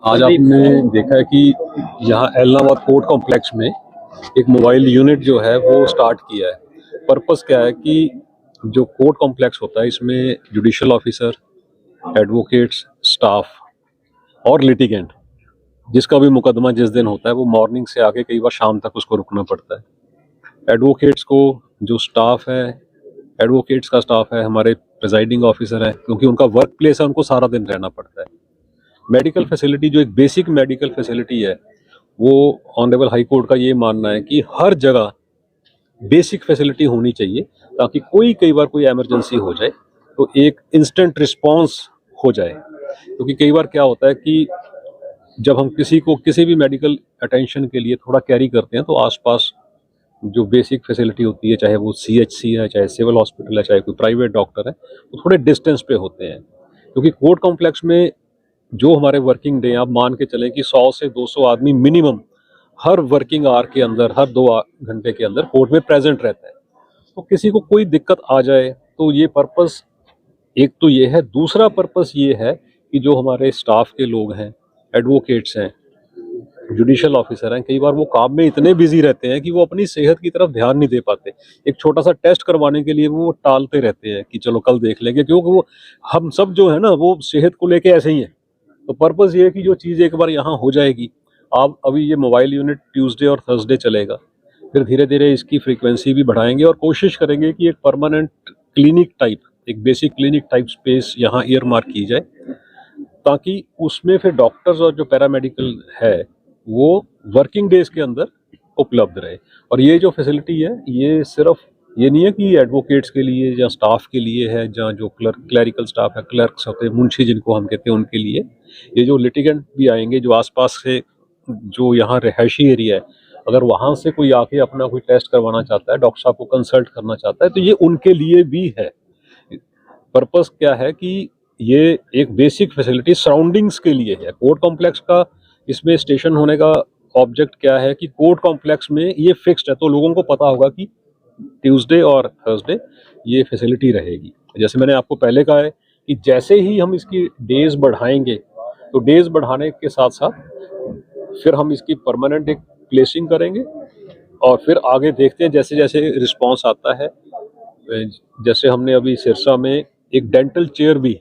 आज आपने देखा है कि यहाँ एलनाबाद कोर्ट कॉम्प्लेक्स में एक मोबाइल यूनिट जो है वो स्टार्ट किया है। पर्पस क्या है कि जो कोर्ट कॉम्प्लेक्स होता है इसमें जुडिशियल ऑफिसर, एडवोकेट्स, स्टाफ और लिटिगेंट जिसका भी मुकदमा जिस दिन होता है वो मॉर्निंग से आके कई बार शाम तक उसको रुकना पड़ता है। एडवोकेट्स को जो स्टाफ है, एडवोकेट्स का स्टाफ है, हमारे प्रिजाइडिंग ऑफिसर है, क्योंकि उनका वर्क प्लेस है, उनको सारा दिन रहना पड़ता है। मेडिकल फैसिलिटी जो एक बेसिक मेडिकल फैसिलिटी है वो ऑनरेबल हाई कोर्ट का ये मानना है कि हर जगह बेसिक फैसिलिटी होनी चाहिए ताकि कई बार कोई इमरजेंसी हो जाए तो एक इंस्टेंट रिस्पांस हो जाए। क्योंकि कई बार क्या होता है कि जब हम किसी को किसी भी मेडिकल अटेंशन के लिए थोड़ा कैरी करते हैं तो आसपास जो बेसिक फैसिलिटी होती है, चाहे वो सीएचसी है, चाहे सिविल हॉस्पिटल है, चाहे कोई प्राइवेट डॉक्टर है, तो थोड़े डिस्टेंस पे होते हैं। क्योंकि कोर्ट कॉम्प्लेक्स में जो हमारे वर्किंग डे आप मान के चलें कि 100 से 200 आदमी मिनिमम हर वर्किंग आवर के अंदर, हर 2 घंटे के अंदर कोर्ट में प्रेजेंट रहता है। तो किसी को कोई दिक्कत आ जाए तो ये पर्पस एक तो ये है, दूसरा पर्पस ये है कि जो हमारे स्टाफ के लोग हैं, एडवोकेट्स हैं, जुडिशियल ऑफिसर हैं, कई बार वो काम में इतने बिजी रहते हैं कि वो अपनी सेहत की तरफ ध्यान नहीं दे पाते। एक छोटा सा टेस्ट करवाने के लिए वो टालते रहते हैं कि चलो कल देख लेंगे, क्योंकि वो हम सब जो है ना वो सेहत को लेके ऐसे ही हैं। तो पर्पस ये है कि जो चीज़ एक बार यहाँ हो जाएगी, आप अभी ये मोबाइल यूनिट ट्यूसडे और थर्सडे चलेगा, फिर धीरे धीरे इसकी फ्रीक्वेंसी भी बढ़ाएंगे और कोशिश करेंगे कि एक परमानेंट क्लिनिक टाइप, एक बेसिक क्लिनिक टाइप स्पेस यहाँ ईयर मार्क की जाए, ताकि उसमें फिर डॉक्टर्स और जो पैरामेडिकल है वो वर्किंग डेज के अंदर उपलब्ध रहे। और ये जो फैसिलिटी है ये सिर्फ ये नहीं है कि एडवोकेट्स के लिए या स्टाफ के लिए है, जहाँ जो क्लरिकल स्टाफ है, क्लर्क्स होते हैं, मुंशी जिनको हम कहते हैं, उनके लिए। ये जो लिटिगेंट भी आएंगे, जो आसपास से जो यहाँ रिहायशी एरिया है, अगर वहाँ से कोई आके अपना कोई टेस्ट करवाना चाहता है, डॉक्टर साहब को कंसल्ट करना चाहता है, तो ये उनके लिए भी है। पर्पस क्या है कि ये एक बेसिक फैसिलिटी सराउंडिंग्स के लिए है। कोर्ट कॉम्प्लेक्स का इसमें स्टेशन होने का ऑब्जेक्ट क्या है कि कोर्ट कॉम्प्लेक्स में ये फिक्स्ड है, तो लोगों को पता होगा कि ट्यूसडे और थर्सडे ये फैसिलिटी रहेगी। जैसे मैंने आपको पहले कहा है कि जैसे ही हम इसकी डेज बढ़ाएंगे तो डेज बढ़ाने के साथ साथ फिर हम इसकी परमानेंट एक प्लेसिंग करेंगे और फिर आगे देखते हैं जैसे जैसे रिस्पांस आता है। जैसे हमने अभी सिरसा में एक डेंटल चेयर भी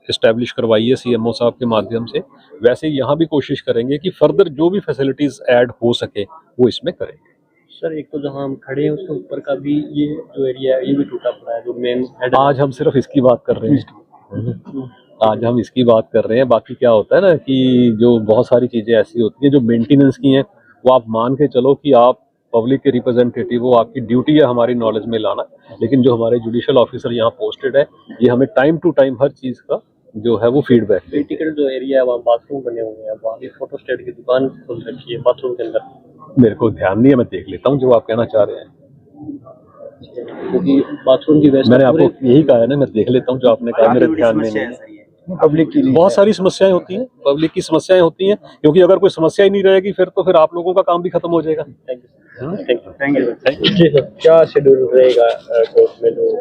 इस्टेब्लिश करवाई है सीएमओ साहब के माध्यम से, वैसे यहाँ भी कोशिश करेंगे कि फर्दर जो भी फैसिलिटीज ऐड हो सके वो इसमें करेंगे। सर, एक तो जहाँ हम खड़े हैं उसके ऊपर का भी ये जो एरिया है ये भी टूटा पड़ा है, जो मेन हेड। आज हम सिर्फ इसकी बात कर रहे हैं, आज हम इसकी बात कर रहे हैं। बाकी क्या होता है ना कि जो बहुत सारी चीज़ें ऐसी होती हैं जो मेंटेनेंस की हैं, वो आप मान के चलो कि आप पब्लिक के रिप्रेजेंटेटिव हो, आपकी ड्यूटी है हमारी नॉलेज में लाना। लेकिन जो हमारे जुडिशियल ऑफिसर यहाँ पोस्टेड है, ये हमें टाइम टू टाइम हर चीज़ का जो है वो फीडबैक। क्रिटिकल जो एरिया है वहाँ बाथरूम बने हुए हैं, वहाँ भी फोटो स्टेट की दुकान खोल रखी है बाथरूम के अंदर। मेरे को ध्यान नहीं है, मैं देख लेता हूँ जो आप कहना चाह रहे हैं, क्योंकि बाथरूम की व्यवस्था मैंने आपको यही कहा है ना, मैं देख लेता हूँ जो आपने कहा, मेरे ध्यान में नहीं है। पब्लिक की बहुत सारी समस्याएं होती हैं, पब्लिक की समस्याएं होती हैं, क्योंकि अगर कोई समस्या ही नहीं रहेगी फिर आप लोगों का काम भी खत्म हो जाएगा। थैंक यू जी सर। क्या शेड्यूल रहेगा कोर्ट में जो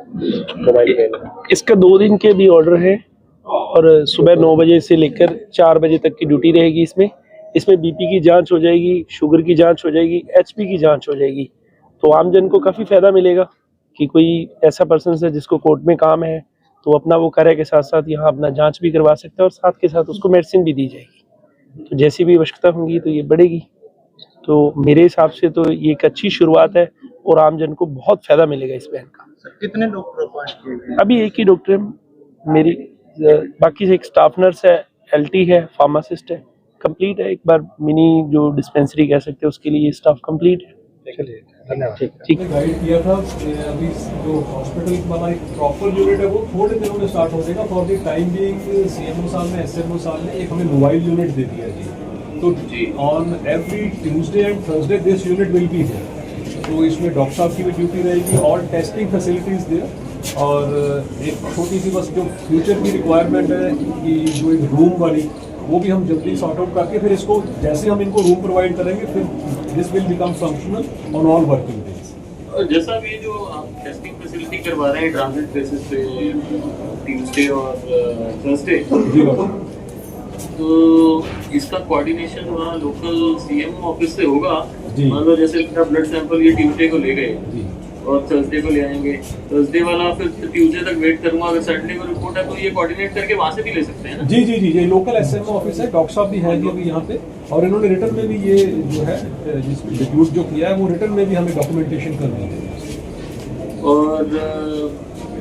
मोबाइल में? इसका 2 दिन के भी ऑर्डर है और सुबह 9 बजे से लेकर 4 बजे तक की ड्यूटी रहेगी। इसमें बीपी की जांच हो जाएगी, शुगर की जांच हो जाएगी, एचपी की जांच हो जाएगी। तो आम जन को काफ़ी फायदा मिलेगा कि कोई ऐसा पर्सन है जिसको कोर्ट में काम है तो अपना वो कार्य के साथ साथ यहाँ अपना जांच भी करवा सकता है और साथ के साथ उसको मेडिसिन भी दी जाएगी। तो जैसी भी आवश्यकता होगी तो ये बढ़ेगी। तो मेरे हिसाब से तो ये एक अच्छी शुरुआत है और आम जन को बहुत फायदा मिलेगा इस बैंक का। कितने डॉक्टर? अभी एक ही डॉक्टर है मेरी, बाकी से एक स्टाफ नर्स है, एलटी है, फार्मासिस्ट है, कंप्लीट है। एक बार मिनी जो डिस्पेंसरी कह सकते हैं उसके लिए स्टाफ कंप्लीट है। चलिए, धन्यवाद। ठीक गाइड किया था अभी जो हॉस्पिटल वाला एक प्रॉपर यूनिट है वो थोड़े दिनों में स्टार्ट हो जाएगा। For the time being CMO साहब ने, एसएमओ साहब ने एक हमें मोबाइल यूनिट दे दिया जी। तो on every Tuesday and Thursday this unit will be here. तो इसमें डॉक्टर साहब की भी ड्यूटी रहेगी, ऑल टेस्टिंग फैसिलिटीज देयर। और एक छोटी सी बस जो फ्यूचर की रिक्वायरमेंट है कि जो एक रूम वाली, वो भी हम जल्दी सॉर्ट आउट करके फिर इसको जैसे हम इनको रूम प्रोवाइड करेंगे फिर this will become functional on all working days. जैसा भी जो आप टेस्टिंग फैसिलिटी करवा रहे हैं ट्रांजिट बेसिस पे ट्यूसडे और थर्सडे, जी तो इसका कोऑर्डिनेशन वहाँ लोकल सीएमओ ऑफिस से होगा। जी। मान लो जैसे मेरा ब्लड सैंपल ये ट्यूसडे को ले गए और थर्सडे को ले आएंगे, थर्सडे वाला फिर ट्यूसडे तक वेट करूंगा, अगर संडे को रिपोर्ट है तो ये कोऑर्डिनेट करके वहाँ से भी ले सकते हैं ना। जी जी जी, ये लोकल एसएमओ ऑफिस है, डॉक्टर साहब भी हैं जी अभी यहाँ पे, और इन्होंने रिटर्न में भी ये जो है डिप्यूट जो किया है वो रिटर्न में भी हमें डॉक्यूमेंटेशन कर दी है। और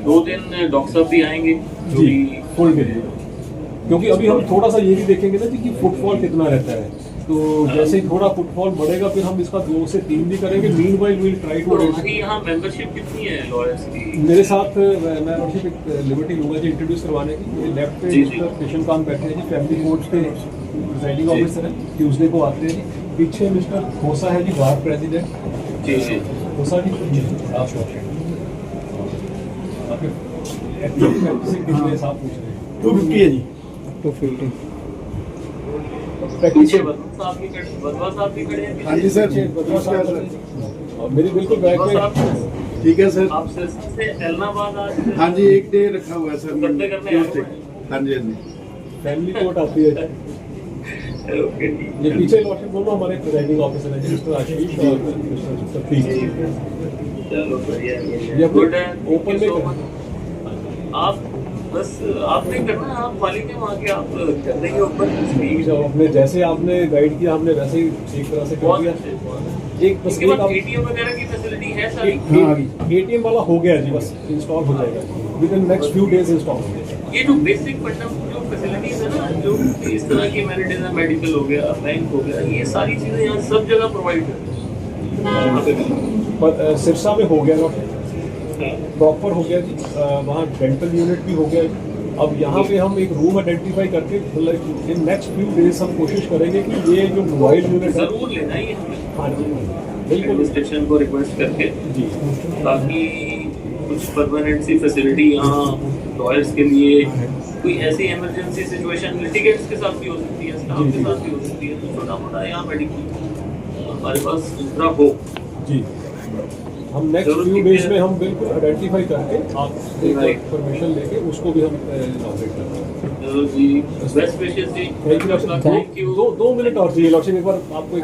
2 दिन डॉक्टर साहब भी आएंगे जो जी भी फुल डे, क्योंकि अभी हम थोड़ा सा ये भी देखेंगे ना जी कि फुटफॉल कितना रहता है, तो जैसे ही थोड़ा फुटफॉल बढ़ेगा फिर हम इसका 2 से 3 भी करेंगे। Meanwhile will try to. और हमारी यहाँ मेंबरशिप कितनी है लॉयर्स की? मेरे साथ मैं मेंबरशिप एक लिबर्टी लूंगा जी इंट्रोड्यूस करवाने की। ये लेफ्ट पे जी, जी। मिस्टर किशन खान बैठे हैं जी, फैमिली कोर्ट के प्रिजाइडिंग जी। ऑफिसर हैं, ट्यूसडे को आते हैं जी। पीछे मिस्टर खोसा है जी, बार प्रेसिडेंट। जी जी। खोसा जी आप आपके प्रैक्टिसिंग कितने साहब पूछ रहे हैं? 250 है जी। 250। पीछे बदवा साहब भी खड़े हैं। हाँ जी सर। और मेरी बिल्कुल बैक बदवा में साहब, ठीक है सर। आप सिरसा से एलनाबाद आज हाँ जी, एक डे रखा हुआ है सर। करते करने आए हुए हाँ जी, हाँ जी। फैमिली कोर्ट आती है जी। ओके ठीक ये पीछे लॉर्डशिप दोनों हमारे प्रिजाइडिंग ऑफिसर हैं जी, मिस्टर आशीष और मिस्टर सतीश। चलो बढ़िया ये है, अपने गुड है। ओपन में आप बस आप नहीं करना, आप मालिक हैं वहाँ के, आप कर देंगे ऊपर स्पीच। जब अपने जैसे आपने गाइड किया हमने वैसे ही एक तरह से कर बहुत दिया। अच्छे, बहुत एक बस इसके एक बाद आप एटीएम वगैरह की फैसिलिटी है सारी। एटीएम वाला हो गया जी, बस इंस्टॉल हो जाएगा with in next few days install हो जाएगा। ये जो बेसिक फंडामेंटल जो फैसिलिटीज है ना, जो इस तरह की एमेनिटीज है, मेडिकल हो गया, बैंक हो गया, ये सारी चीजें यहाँ सब जगह प्रोवाइड करते हैं। पर सिरसा में हो गया ना, प्रॉपर हो गया जी। वहाँ डेंटल यूनिट भी हो गया जी। अब यहाँ पे हम एक रूम आइडेंटिफाई करके मतलब इन नेक्स्ट फ्यू डेज हम कोशिश करेंगे कि ये जो मोबाइल यूनिट है। जरूर लेना ही है हमें, हाँ जी बिल्कुल एडमिनिस्ट्रेशन को रिक्वेस्ट करके, जी। ताकि कुछ परमानेंट सी फैसिलिटी यहाँ लॉयर्स के लिए, कोई ऐसी इमरजेंसी सिचुएशन लिटिगेंट्स के साथ भी हो सकती है, स्टाफ के साथ भी हो सकती है, तो छोटा मोटा यहाँ मेडिकल हमारे पास दूसरा हो जी। हम नेक्स्ट फ्यू डेज में हम बिल्कुल आइडेंटिफाई करके आपसे परमिशन लेके उसको भी हम इनॉग्रेट करेंगे। जी। बेस्ट विशेस जी। Thank you. 2 मिनट और चाहिए लॉर्डशिप, एक बार आपको एक बार